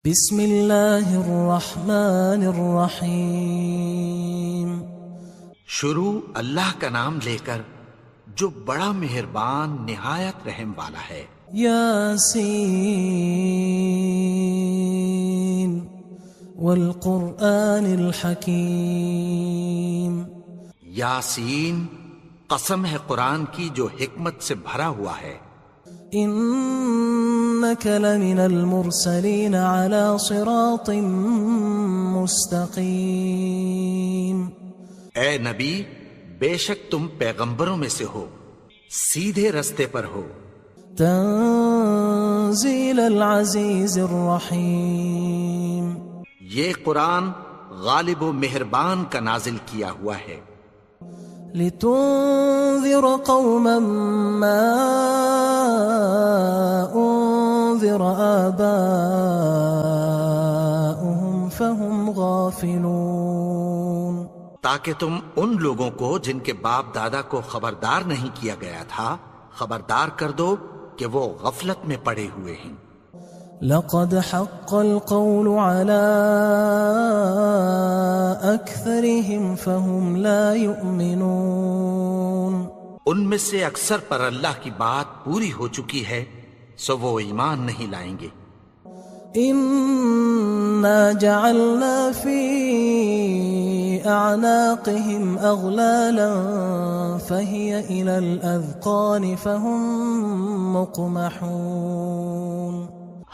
بسم اللہ الرحمن الرحیم۔ شروع اللہ کا نام لے کر جو بڑا مہربان نہایت رحم والا ہے۔ یاسین والقرآن الحکیم۔ یاسین، قسم ہے قرآن کی جو حکمت سے بھرا ہوا ہے۔ انک لمن المرسلین علی صراط مستقیم۔ اے نبی، بے شک تم پیغمبروں میں سے ہو، سیدھے رستے پر ہو۔ تنزیل العزیز الرحیم۔ یہ قرآن غالب و مہربان کا نازل کیا ہوا ہے۔ لتنذر قوما ما انذر آباؤهم فهم غافلون۔ تاکہ تم ان لوگوں کو جن کے باپ دادا کو خبردار نہیں کیا گیا تھا خبردار کر دو کہ وہ غفلت میں پڑے ہوئے ہیں۔ لقد حق القول على أكثرهم فهم لا يؤمنون۔ ان میں سے اکثر پر اللہ کی بات پوری ہو چکی ہے سو وہ ایمان نہیں لائیں گے۔ إنا جعلنا في أعناقهم أغلالا فهي إلى الأذقان فهم مقمحون۔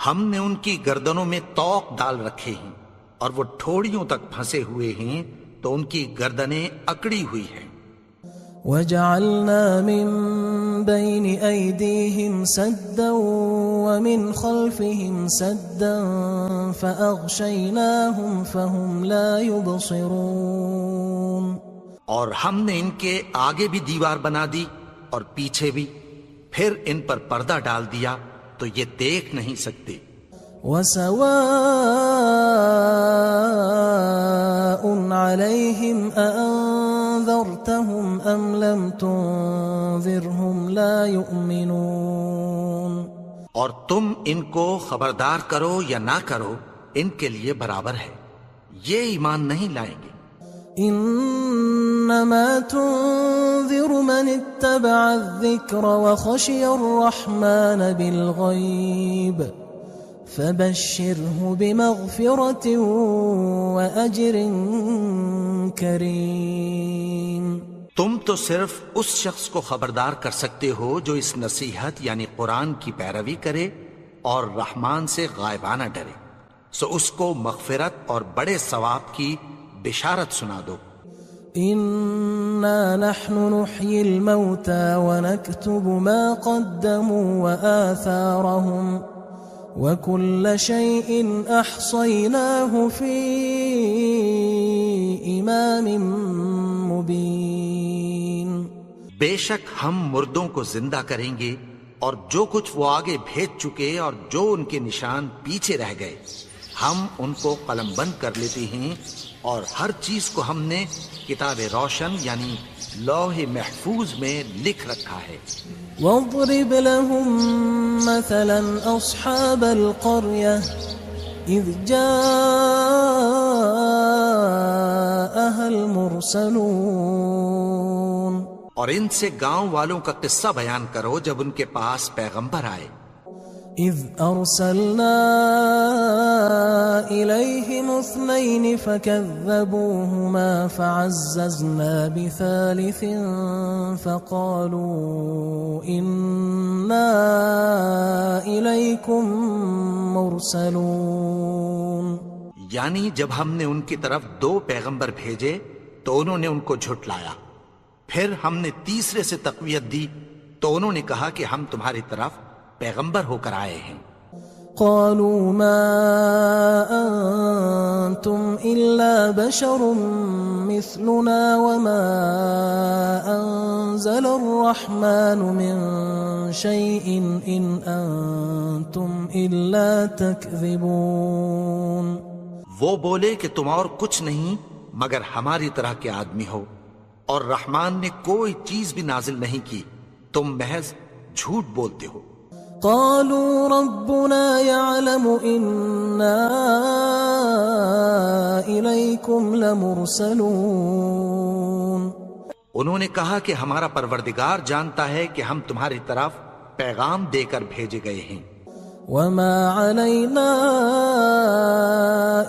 ہم نے ان کی گردنوں میں طوق ڈال رکھے ہیں اور وہ ٹھوڑیوں تک پھنسے ہوئے ہیں تو ان کی گردنیں اکڑی ہوئی ہیں۔ وجعلنا من بين أيديهم سدا ومن خلفهم سدا فأغشيناهم فهم لا يبصرون۔ اور ہم نے ان کے آگے بھی دیوار بنا دی اور پیچھے بھی، پھر ان پر پردہ ڈال دیا تو یہ دیکھ نہیں سکتے۔ وسواء عليهم أأنذرتهم أم لم تنذرهم لا يؤمنون۔ اور تم ان کو خبردار کرو یا نہ کرو ان کے لیے برابر ہے، یہ ایمان نہیں لائیں گے۔ انما تنذر من اتبع الذکر وخشی الرحمن بالغیب فبشره بمغفرة وأجر کریم۔ تم تو صرف اس شخص کو خبردار کر سکتے ہو جو اس نصیحت یعنی قرآن کی پیروی کرے اور رحمان سے غائبانہ ڈرے، سو اس کو مغفرت اور بڑے ثواب کی بشارت سنا دو۔ انا نحن نحيي الموتى ونكتب ما قدموا وآثارهم وكل شيء احصيناه في امام مبين۔ بے شک ہم مردوں کو زندہ کریں گے اور جو کچھ وہ آگے بھیج چکے اور جو ان کے نشان پیچھے رہ گئے ہم ان کو قلم بند کر لیتے ہیں، اور ہر چیز کو ہم نے کتاب روشن یعنی لوح محفوظ میں لکھ رکھا ہے۔ واضرب لهم مثلا أصحاب القرية إذ جاءها المرسلون۔ اور ان سے گاؤں والوں کا قصہ بیان کرو جب ان کے پاس پیغمبر آئے۔ إذ أرسلنا إليهم اثنين فكذبوهما فعززنا بثالث فقالوا إنا إليكم مرسلون۔ یعنی جب ہم نے ان کی طرف 2 پیغمبر بھیجے تو انہوں نے ان کو جھٹلایا، پھر ہم نے تیسرے سے تقویت دی تو انہوں نے کہا کہ ہم تمہاری طرف پیغمبر ہو کر آئے ہیں۔ قالوا ما أنتم إلا بشر مثلنا وما أنزل الرحمن من شيء إن أنتم إلا تكذبون۔ وہ بولے کہ تم اور کچھ نہیں مگر ہماری طرح کے آدمی ہو، اور رحمان نے کوئی چیز بھی نازل نہیں کی، تم محض جھوٹ بولتے ہو۔ قالوا ربنا يعلم إنا إليكم لمرسلون انہوں نے کہا کہ ہمارا پروردگار جانتا ہے کہ ہم تمہاری طرف پیغام دے کر بھیجے گئے ہیں، وما علينا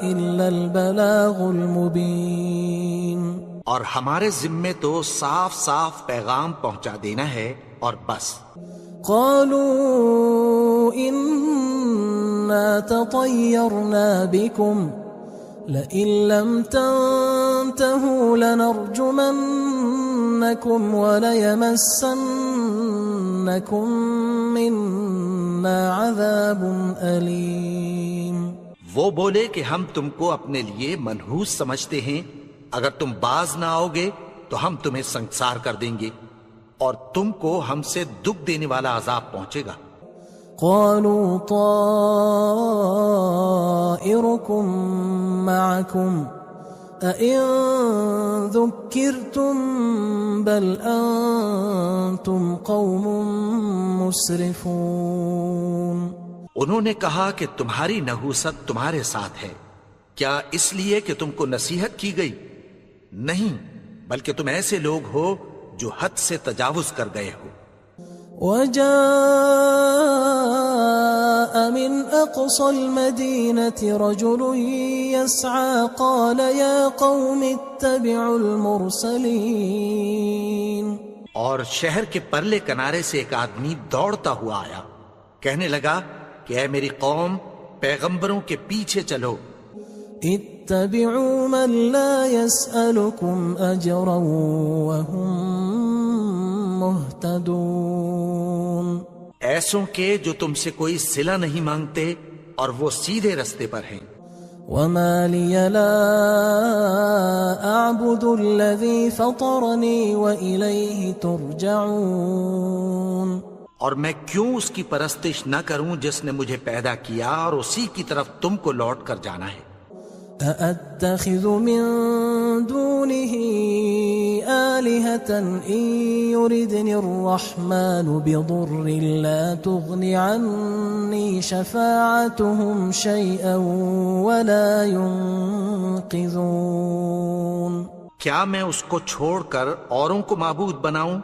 إلا البلاغ المبين، اور ہمارے ذمے تو صاف صاف پیغام پہنچا دینا ہے اور بس۔ قالوا إنا تطيرنا بكم لئن لم تنتهوا لنرجمنكم وليمسنكم منا عذاب أليم۔ وہ بولے کہ ہم تم کو اپنے لیے منحوس سمجھتے ہیں، اگر تم باز نہ آؤ گے تو ہم تمہیں سنگسار کر دیں گے اور تم کو ہم سے دکھ دینے والا عذاب پہنچے گا۔ قالوا طائركم معكم أئن ذكرتم بل أنتم قوم مسرفون۔ انہوں نے کہا کہ تمہاری نحوست تمہارے ساتھ ہے، کیا اس لیے کہ تم کو نصیحت کی گئی؟ نہیں، بلکہ تم ایسے لوگ ہو جو حد سے تجاوز کر گئے ہو۔ وجاء من أقصى المدينة رجل يسعى قال يا قوم اتبعوا المرسلين۔ اور شہر کے پرلے کنارے سے ایک آدمی دوڑتا ہوا آیا، کہنے لگا کہ اے میری قوم، پیغمبروں کے پیچھے چلو۔ اتبعوا من لا يسألكم أجرا وهم مهتدون، ایسوں کے جو تم سے کوئی صلہ نہیں مانگتے اور وہ سیدھے رستے پر ہیں۔ وما لي لا أعبد الذي فطرني وإليه ترجعون، اور میں کیوں اس کی پرستش نہ کروں جس نے مجھے پیدا کیا اور اسی کی طرف تم کو لوٹ کر جانا ہے۔ أأتخذ من دونه آلهة إن يردني الرحمن بضر لا تغن عني شفاعتهم شيئا ولا ينقذون۔ کیا میں اس کو چھوڑ کر اوروں کو معبود بناؤں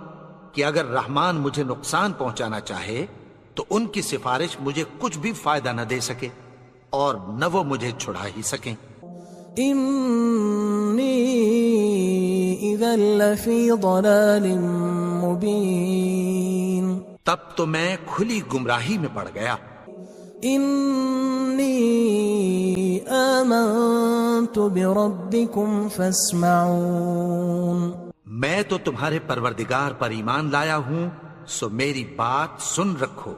کہ اگر رحمان مجھے نقصان پہنچانا چاہے تو ان کی سفارش مجھے کچھ بھی فائدہ نہ دے سکے اور نہ وہ مجھے چھڑا ہی سکیں۔ إني إذا لفي ضلال مبين، تب تو میں کھلی گمراہی میں پڑ گیا۔ إني آمنت بربكم فاسمعون، میں تو تمہارے پروردگار پر ایمان لایا ہوں، سو میری بات سن رکھو۔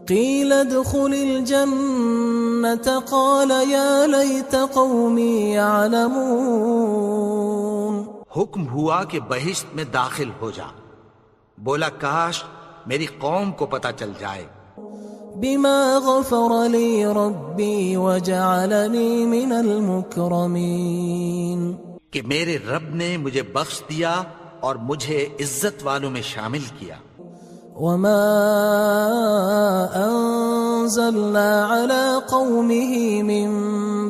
قيل ادخل الجنة قال يا ليت قومي يعلمون، حکم ہوا کہ بہشت میں داخل ہو جا، بولا کاش میری قوم کو پتہ چل جائے۔ بما غفر لي ربي وجعلني من المكرمين، کہ میرے رب نے مجھے بخش دیا اور مجھے عزت والوں میں شامل کیا۔ وما أنزلنا على قومه من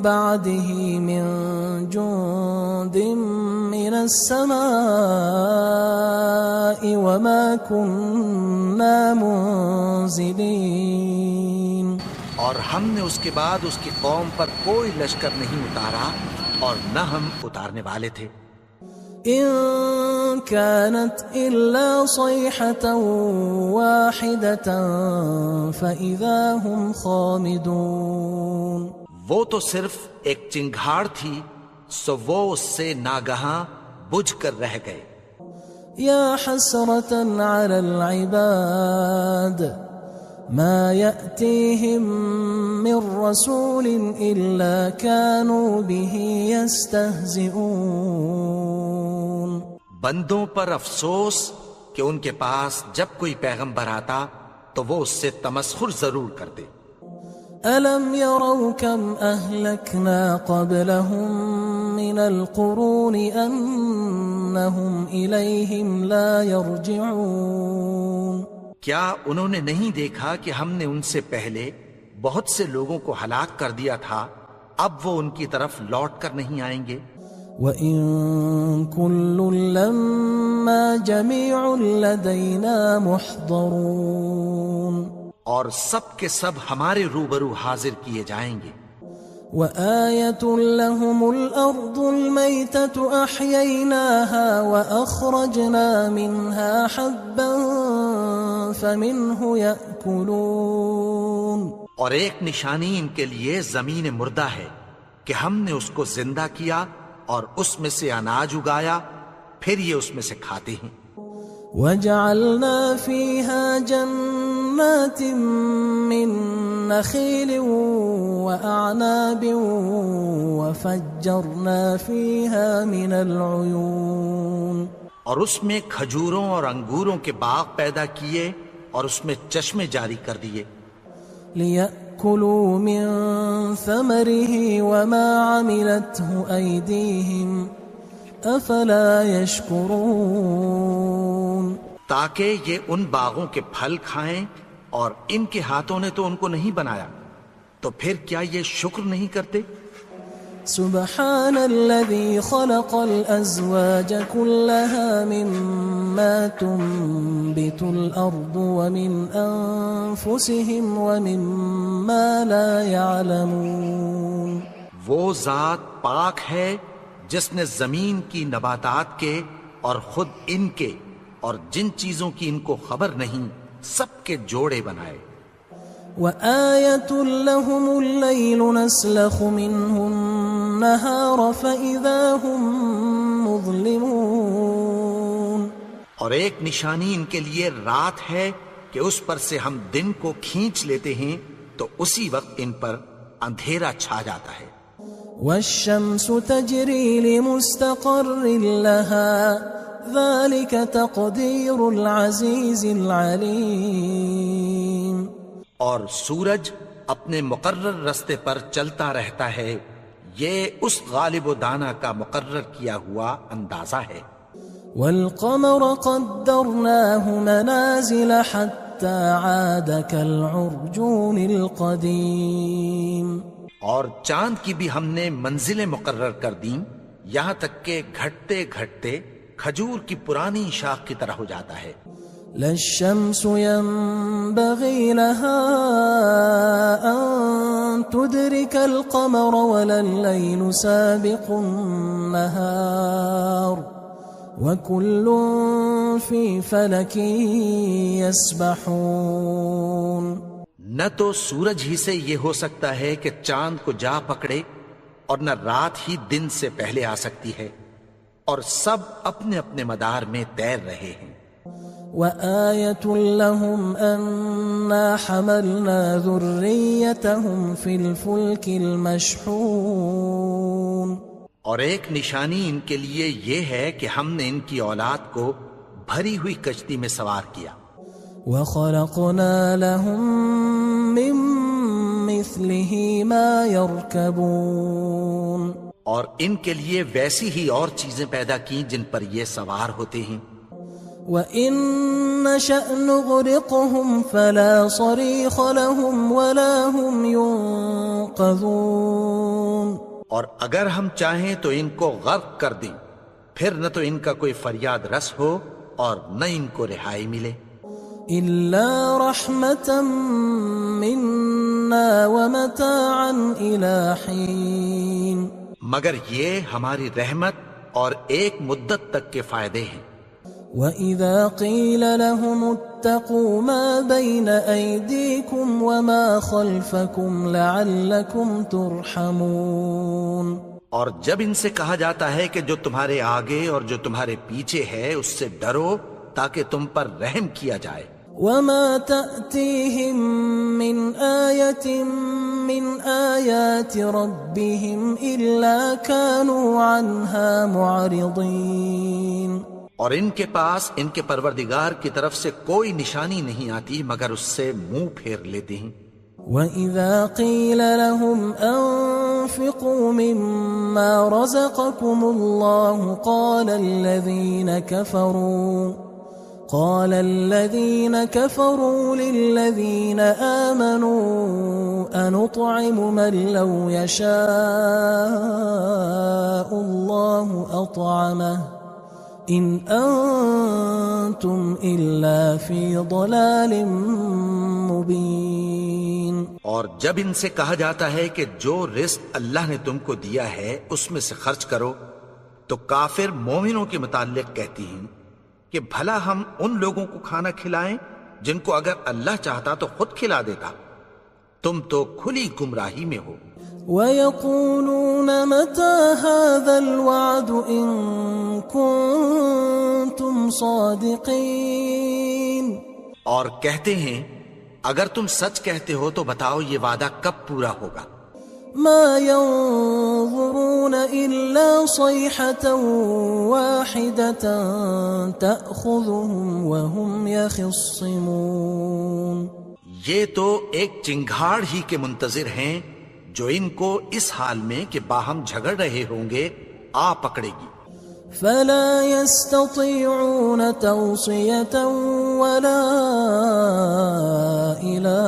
بعده من جند من السماء وما كنا منزلين، اور ہم نے اس کے بعد اس کی قوم پر کوئی لشکر نہیں اتارا اور نہ ہم اتارنے والے تھے۔ إن كانت إلا صيحة واحدة فإذا هم خامدون، وہ تو صرف ایک چنگھاڑ تھی، سو وہ اس سے ناگہاں بجھ کر رہ گئے۔ يا حسرة على العباد ما يأتيهم من رسول إلا كانوا به يستهزئون، بندوں پر افسوس کہ ان کے پاس جب کوئی پیغمبر آتا تو وہ اس سے تمسخر ضرور کرتے۔ ألم يروا كم أهلكنا قبلهم من القرون أنهم إليهم لا يرجعون، کیا انہوں نے نہیں دیکھا کہ ہم نے ان سے پہلے بہت سے لوگوں کو ہلاک کر دیا تھا، اب وہ ان کی طرف لوٹ کر نہیں آئیں گے۔ وَإِن كُلٌّ لَمَّا جَمِيعٌ لَدَيْنَا مُحْضَرُونَ، اور سب کے سب ہمارے روبرو حاضر کیے جائیں گے۔ وَآيَةٌ لَهُمُ الْأَرْضُ الْمَيْتَةُ أَحْيَيْنَاهَا وَأَخْرَجْنَا مِنْهَا حَبًّا فَمِنْهُ يَأْكُلُونَ، اور ایک نشانی ان کے لیے زمین مردہ ہے کہ ہم نے اس کو زندہ کیا اور اس میں سے اناج اگایا، پھر یہ اس میں سے کھاتے ہیں۔ وَجَعَلْنَا فِيهَا جَنَّاتٍ مِّن نَخِيلٍ وَأَعْنَابٍ وَفَجَّرْنَا فِيهَا مِنَ الْعُيُونِ، اور اس میں کھجوروں اور انگوروں کے باغ پیدا کیے اور اس میں چشمے جاری کر دیے۔ لِيَأْكُلُوا مِن ثَمَرِهِ وَمَا عَمِلَتْهُ أَيْدِيهِمْ أَفَلَا يَشْكُرُونَ، تاکہ یہ ان باغوں کے پھل کھائیں، اور ان کے ہاتھوں نے تو ان کو نہیں بنایا، تو پھر کیا یہ شکر نہیں کرتے؟ سبحان الذي خلق الأزواج كلها مما تنبت الأرض ومن أنفسهم ومما لا يعلمون، وہ ذات پاک ہے جس نے زمین کی نباتات کے اور خود ان کے اور جن چیزوں کی ان کو خبر نہیں سب کے جوڑے بنائے۔ وَآيَةٌ لَهُمُ اللَّيْلُ نَسْلَخُ مِنْهُ النَّهَارَ فَإِذَا هُمْ مُظْلِمُونَ، اور ایک نشانی ان کے لیے رات ہے کہ اس پر سے ہم دن کو کھینچ لیتے ہیں تو اسی وقت ان پر اندھیرا چھا جاتا ہے۔ وَالشَّمْسُ تَجْرِي لِمُسْتَقَرٍّ لَهَا ذَلِكَ تَقْدِيرُ الْعَزِيزِ الْعَلِيمِ، اور سورج اپنے مقرر رستے پر چلتا رہتا ہے، یہ اس غالب و دانا کا مقرر کیا ہوا اندازہ ہے۔ وَالْقَمَرَ قَدَّرْنَاهُ مَنَازِلَ حَتَّى عَادَ كَالْعُرْجُونِ الْقَدِيمِ، اور چاند کی بھی ہم نے منزلیں مقرر کر دیں، یہاں تک کہ گھٹتے گھٹتے کھجور کی پرانی شاخ کی طرح ہو جاتا ہے۔ لا الشمس ينبغي لها أن تدرك القمر ولا الليل سابق النهار وكل في فلك يسبحون، نہ تو سورج ہی سے یہ ہو سکتا ہے کہ چاند کو جا پکڑے، اور نہ رات ہی دن سے پہلے آ سکتی ہے، اور سب اپنے اپنے مدار میں تیر رہے ہیں۔ وَآيَةٌ لَهُمْ أَنَّا حَمَلْنَا ذُرِّيَّتَهُمْ فِي الْفُلْكِ الْمَشْحُونِ، اور ایک نشانی ان کے لیے یہ ہے کہ ہم نے ان کی اولاد کو بھری ہوئی کشتی میں سوار کیا۔ وَخَلَقْنَا لَهُم مِّن مِّثْلِهِ مَا يَرْكَبُونَ، اور ان کے لیے ویسی ہی اور چیزیں پیدا کی جن پر یہ سوار ہوتے ہیں۔ وَإِن نَّشَأْ نُغْرِقْهُمْ فَلَا صَرِيخَ لَهُمْ وَلَا هُمْ يُنقَذُونَ، اور اگر ہم چاہیں تو ان کو غرق کر دیں، پھر نہ تو ان کا کوئی فریاد رس ہو اور نہ ان کو رہائی ملے۔ إِلَّا رَحْمَةً مِّنَّا وَمَتَاعًا إِلَى حِينٍ، مگر یہ ہماری رحمت اور ایک مدت تک کے فائدے ہیں۔ وَإِذَا قِيلَ لَهُمُ اتَّقُوا مَا بَيْنَ أَيْدِيكُمْ وَمَا خَلْفَكُمْ لَعَلَّكُمْ تُرْحَمُونَ، اور جب ان سے کہا جاتا ہے کہ جو تمہارے آگے اور جو تمہارے پیچھے ہے اس سے ڈرو تاکہ تم پر رحم کیا جائے۔ وَمَا تَأْتِيهِم مِّنْ آيَةٍ مِّنْ آيَاتِ رَبِّهِمْ إِلَّا كَانُوا عَنْهَا مُعْرِضِينَ، اور ان کے پاس ان کے پروردگار کی طرف سے کوئی نشانی نہیں آتی مگر اس سے منہ پھیر لیتے ہیں۔ وَإِذَا قِيلَ لَهُمْ أَنفِقُوا مِمَّا رَزَقَكُمُ اللَّهُ قال الذين كفروا للذين آمنوا أنطعم من لو يشاء الله أطعمه إن أنتم إلا في ضلال مبين۔ اور جب ان سے کہا جاتا ہے کہ جو رزق اللہ نے تم کو دیا ہے اس میں سے خرچ کرو، تو کافر مومنوں کے متعلق کہتی ہیں کہ بھلا ہم ان لوگوں کو کھانا کھلائیں جن کو اگر اللہ چاہتا تو خود کھلا دیتا، تم تو کھلی گمراہی میں ہو۔ وَيَقُولُونَ مَتَى هَذَا الْوَعْدُ إِن كُنتُمْ صَادِقِينَ، اور کہتے ہیں اگر تم سچ کہتے ہو تو بتاؤ یہ وعدہ کب پورا ہوگا۔ ما ينظرون إلا صيحة واحدة تأخذهم وهم يخصمون، یہ تو ایک چنگھاڑ ہی کے منتظر ہیں جو ان کو اس حال میں کہ باہم جھگڑ رہے ہوں گے آ پکڑے گی۔ فلا يستطيعون توصية ولا إلى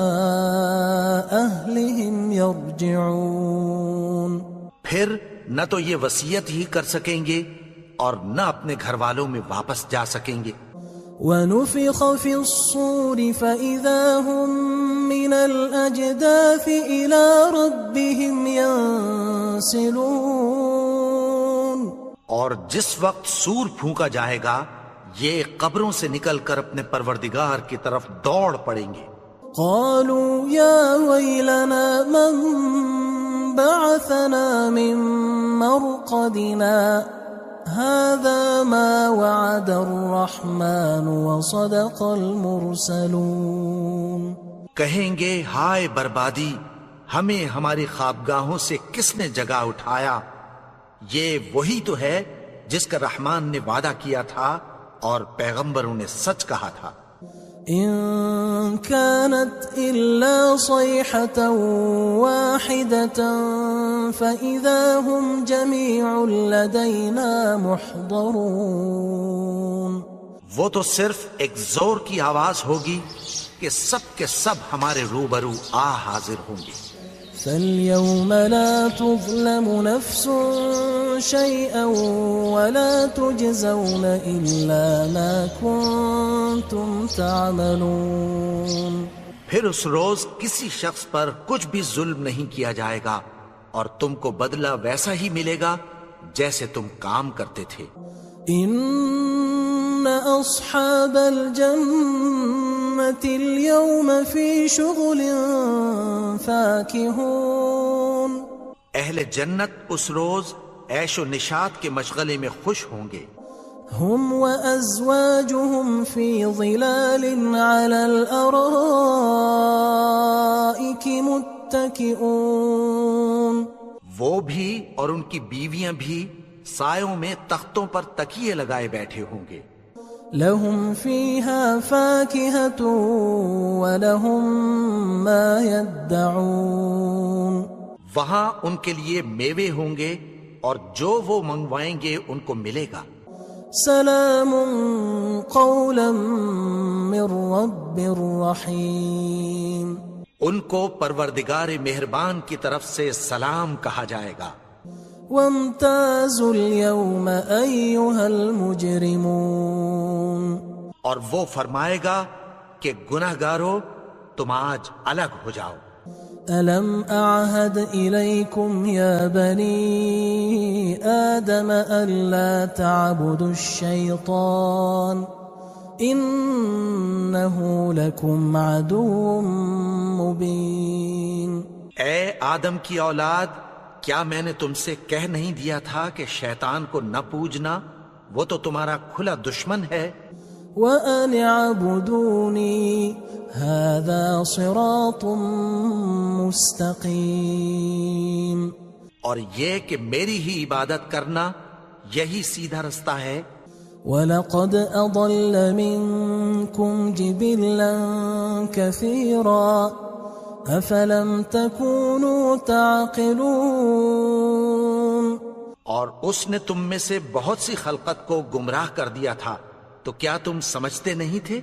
أهلهم يرجعون، پھر نہ تو یہ وصیت ہی کر سکیں گے اور نہ اپنے گھر والوں میں واپس جا سکیں گے۔ ونفخ في الصور فإذا هم من الأجداث إلى ربهم ينسلون، اور جس وقت سور پھونکا جائے گا یہ قبروں سے نکل کر اپنے پروردگار کی طرف دوڑ پڑیں گے۔ قالوا يا ويلنا من بعثنا من مرقدنا هذا ما وعد الرحمن وصدق المرسلون، کہیں گے ہائے بربادی، ہمیں ہماری خوابگاہوں سے کس نے جگا اٹھایا، یہ وہی تو ہے جس کا رحمان نے وعدہ کیا تھا اور پیغمبروں نے سچ کہا تھا۔ إن كانت إلا صيحة واحدة فإذا هم جميع لدينا محضرون، وہ تو صرف ایک زور کی آواز ہوگی کہ سب کے سب ہمارے روبرو آ حاضر ہوں گے۔ فاليوم لا تظلم نفس شيئا ولا تجزون إلا ما كنتم تعملون، پھر اس روز کسی شخص پر کچھ بھی ظلم نہیں کیا جائے گا اور تم کو بدلہ ویسا ہی ملے گا جیسے تم کام کرتے تھے۔ إن أصحاب الجنة اليوم في شغل فاكهون، اہل جنت اس روز عیش و نشاط کے مشغلے میں خوش ہوں گے۔ هم وأزواجهم في ظلال على الأرائك متكئون، وہ بھی اور ان کی بیویاں بھی سایوں میں تختوں پر تکیے لگائے بیٹھے ہوں گے۔ لهم فيها فاكهة ولهم ما يدعون، وہاں ان کے لیے میوے ہوں گے اور جو وہ منگوائیں گے ان کو ملے گا۔ سلام قولا من رب رحیم، ان کو پروردگار مہربان کی طرف سے سلام کہا جائے گا۔ وامتازوا اليوم أيها المجرمون، اور وہ فرمائے گا کہ گناہگارو تم آج الگ ہو جاؤ۔ ألم أعهد إليكم يا بني آدم ألا تعبدوا الشيطان إنه لكم عدو مبين۔ اے آدم کی اولاد، کیا میں نے تم سے کہہ نہیں دیا تھا کہ شیطان کو نہ پوجنا، وہ تو تمہارا کھلا دشمن ہے۔ وَأَنِ اعْبُدُونِي هَذَا صِرَاطٌ مُسْتَقِيمٌ، اور یہ کہ میری ہی عبادت کرنا یہی سیدھا رستہ ہے۔ وَلَقَدْ أَضَلَّ مِنكُمْ جِبِلًّا كَثِيرًا أَفَلَمْ تَكُونُوا تَعْقِلُونَ، اور اس نے تم میں سے بہت سی خلقت کو گمراہ کر دیا تھا، تو کیا تم سمجھتے نہیں تھے؟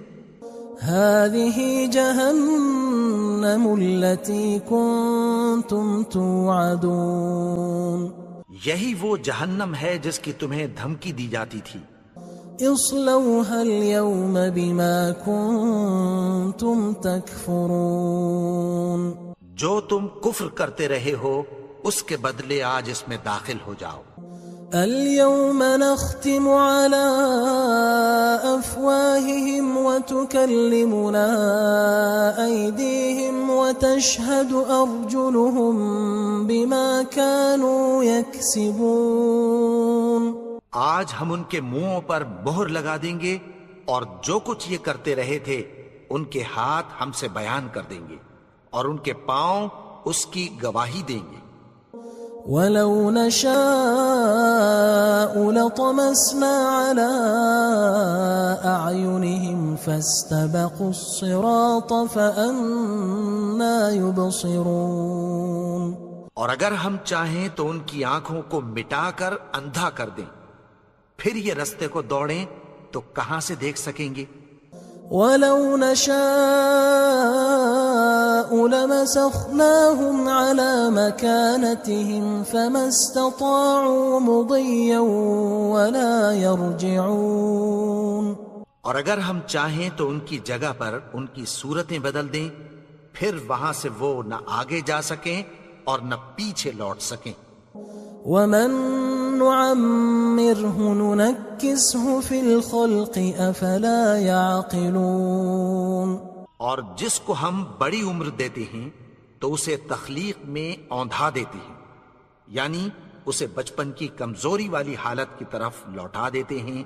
هَذِهِ جَهَنَّمُ جهنم التي كنتم توعدون یہی وہ جہنم ہے جس کی تمہیں دھمکی دی جاتی تھی. اصلوها اليوم بما كنتم تكفرون جو تم کفر کرتے رہے ہو اس کے بدلے آج اس میں داخل ہو جاؤ. اليوم نختم على أفواههم وتكلمنا أيديهم وتشهد أرجلهم بما كانوا يكسبون. آج ہم ان کے منہوں پر مہر لگا دیں گے اور جو کچھ یہ کرتے رہے تھے ان کے ہاتھ ہم سے بیان کر دیں گے اور ان کے پاؤں اس کی گواہی دیں گے. وَلَوْ نَشَاءُ لَطَمَسْنَا عَلَىٰ أَعْيُنِهِمْ فَاسْتَبَقُوا الصِّرَاطَ فَأَنَّىٰ يُبْصِرُونَ. اور اگر ہم چاہیں تو ان کی آنکھوں کو مٹا کر اندھا کر دیں، پھر یہ رستے کو دوڑیں تو کہاں سے دیکھ سکیں گے. وَلَوْ نَشَاءُ لَمَسَخْنَاهُمْ عَلَىٰ مَكَانَتِهِمْ فَمَا اسْتَطَاعُوا مُضِيًّا وَلَا يَرْجِعُونَ. اور اگر ہم چاہیں تو ان کی جگہ پر ان کی صورتیں بدل دیں، پھر وہاں سے وہ نہ آگے جا سکیں اور نہ پیچھے لوٹ سکیں. وَمَن نُعَمِّرْهُ نُنَكِّسْهُ فِي الْخَلْقِ أَفَلَا يَعْقِلُونَ. اور جس کو ہم بڑی عمر دیتے ہیں تو اسے تخلیق میں اوندھا دیتے ہیں، یعنی اسے بچپن کی کمزوری والی حالت کی طرف لوٹا دیتے ہیں.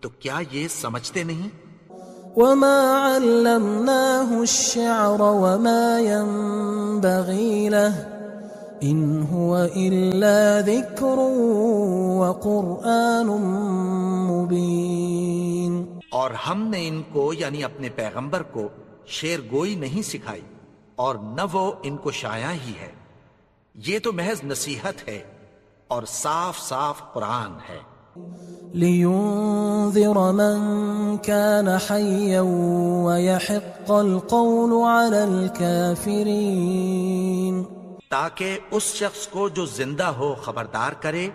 تو کیا یہ سمجھتے نہیں؟ وَمَا عَلَّمْنَاهُ الشِّعْرَ وَمَا يَنبَغِي لَهُ إِنْ هُوَ إِلَّا ذِكْرٌ وَقُرْآنٌ مُبِينٌ. اور ہم نے ان کو یعنی اپنے پیغمبر کو شعر گوئی نہیں سکھائی اور نہ وہ ان کو شایا ہی ہے. یہ تو محض نصیحت ہے اور صاف صاف قرآن ہے. لِيُنذِرَ مَن كَانَ حَيًّا وَيَحِقَّ الْقَوْلُ عَلَى الْكَافِرِينَ. تاکہ اس شخص کو جو زندہ ہو خبردار کرے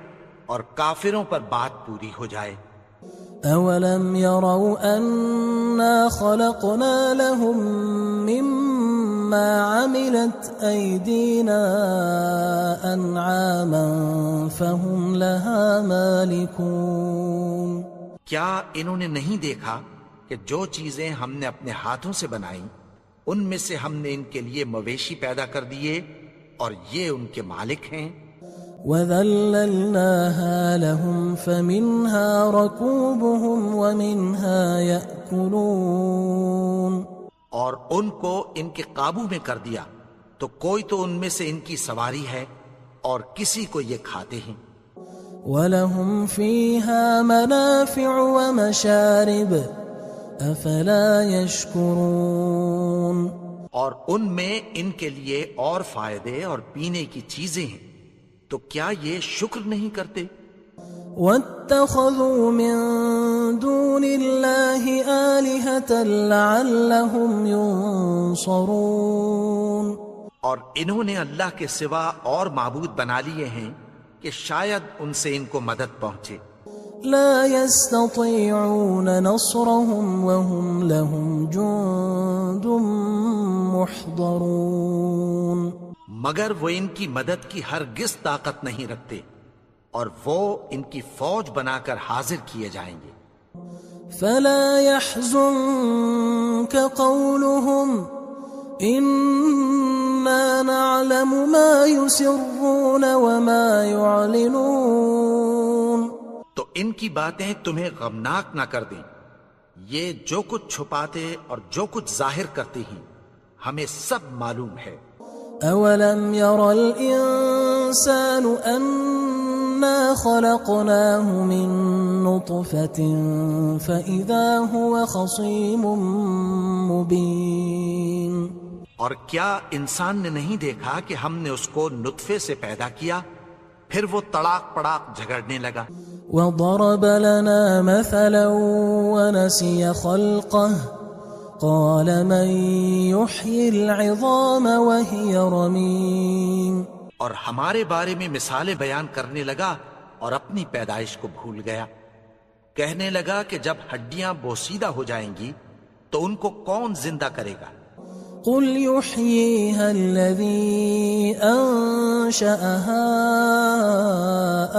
اور کافروں پر بات پوری ہو جائے. أَوَلَمْ يَرَوْا أَنَّا خَلَقْنَا لَهُم مِّمَّا عَمِلَتْ أَيْدِينَا أَنْعَامًا فَهُمْ لَهَا مَالِكُونَ. کیا انہوں نے نہیں دیکھا کہ جو چیزیں ہم نے اپنے ہاتھوں سے بنائیں ان میں سے ہم نے ان کے لیے مویشی پیدا کر دیے اور یہ ان کے مالک ہیں. وَذَلَّلْنَاهَا لَهُمْ فَمِنْهَا رَكُوبُهُمْ وَمِنْهَا يَأْكُلُونَ. اور ان کو ان کے قابو میں کر دیا تو کوئی تو ان میں سے ان کی سواری ہے اور کسی کو یہ کھاتے ہیں. وَلَهُمْ فِيهَا مَنَافِعُ وَمَشَارِبُ أَفَلَا يَشْكُرُونَ. اور ان میں ان کے لیے اور فائدے اور پینے کی چیزیں ہیں، تو کیا یہ شکر نہیں کرتے؟ وَاتَّخَذُوا مِن دُونِ اللَّهِ آلِهَةً لَعَلَّهُمْ يُنصَرُونَ. اور انہوں نے اللہ کے سوا اور معبود بنا لیے ہیں کہ شاید ان سے ان کو مدد پہنچے. لا يستطيعون نصرهم وهم لهم جند محضرون. مگر وہ ان کی مدد کی ہرگز طاقت نہیں رکھتے اور وہ ان کی فوج بنا کر حاضر کیے جائیں گے. فلا يحزنك قولهم إنا نعلم ما يسرون وما يعلنون. تو ان کی باتیں تمہیں غمناک نہ کر دیں. یہ جو کچھ چھپاتے اور جو کچھ ظاہر کرتے ہیں ہمیں سب معلوم ہے. أَوَلَمْ يَرَ الْإِنسَانُ أَنَّا خَلَقْنَاهُ مِن نُّطْفَةٍ فَإِذَا هُوَ خَصِيمٌ مُّبِينٌ. اور کیا انسان نے نہیں دیکھا کہ ہم نے اس کو نطفے سے پیدا کیا، پھر وہ تڑاک پڑاک جھگڑنے لگا. وَضَرَبَ لَنَا مَثَلًا وَنَسِيَ خَلْقَهُ قال من يحيي العظام وهي رميم اور ہمارے بارے میں مثالیں بیان کرنے لگا اور اپنی پیدائش کو بھول گیا. کہنے لگا کہ جب ہڈیاں بوسیدہ ہو جائیں گی تو ان کو کون زندہ کرے گا؟ قل يحييها الذي أنشأها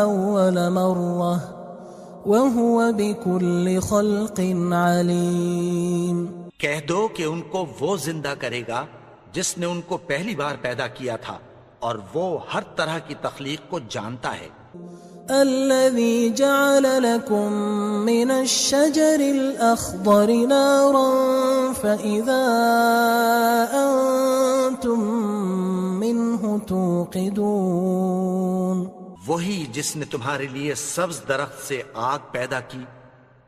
أول مرة وهو بكل خلق عليم. کہہ دو کہ ان کو وہ زندہ کرے گا جس نے ان کو پہلی بار پیدا کیا تھا اور وہ ہر طرح کی تخلیق کو جانتا ہے. الذي جعل لكم من الشجر الأخضر نارا فإذا أنتم منه توقدون. وہی جس نے تمہارے لیے سبز درخت سے آگ پیدا کی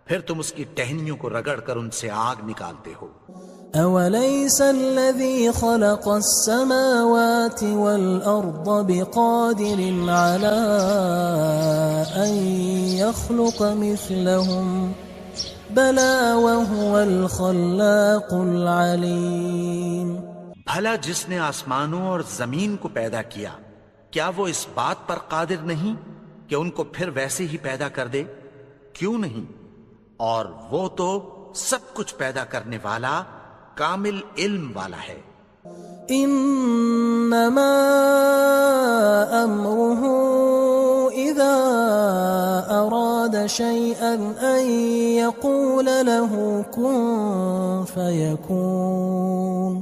پھر تم اس کی ٹہنیوں کو رگڑ کر ان سے آگ نکالتے ہو. أوليس الذي خلق السماوات والأرض بقادر على أن يخلق مثلهم بلى وهو الخلاق العليم. بھلا جس نے آسمانوں اور زمین کو پیدا کیا کیا وہ اس بات پر قادر نہیں کہ ان کو پھر ویسے ہی پیدا کر دے؟ کیوں نہیں؟ اور وہ تو سب کچھ پیدا کرنے والا کامل علم والا ہے. انما امره اذا اراد شيئا ان يقول له كن فيكون.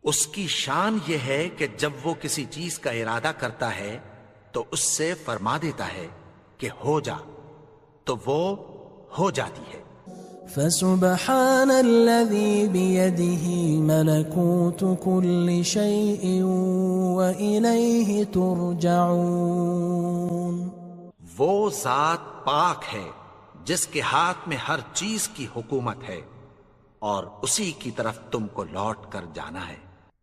اس کی شان یہ ہے کہ جب وہ کسی چیز کا ارادہ کرتا ہے تو اس سے فرما دیتا ہے کہ ہو جا تو وہ ہو جاتی ہے. فسبحان الذي بيده ملكوت كل شيء وإليه ترجعون. وہ ذات پاک ہے جس کے ہاتھ میں ہر چیز کی حکومت ہے اور اسی کی طرف تم کو لوٹ کر جانا ہے.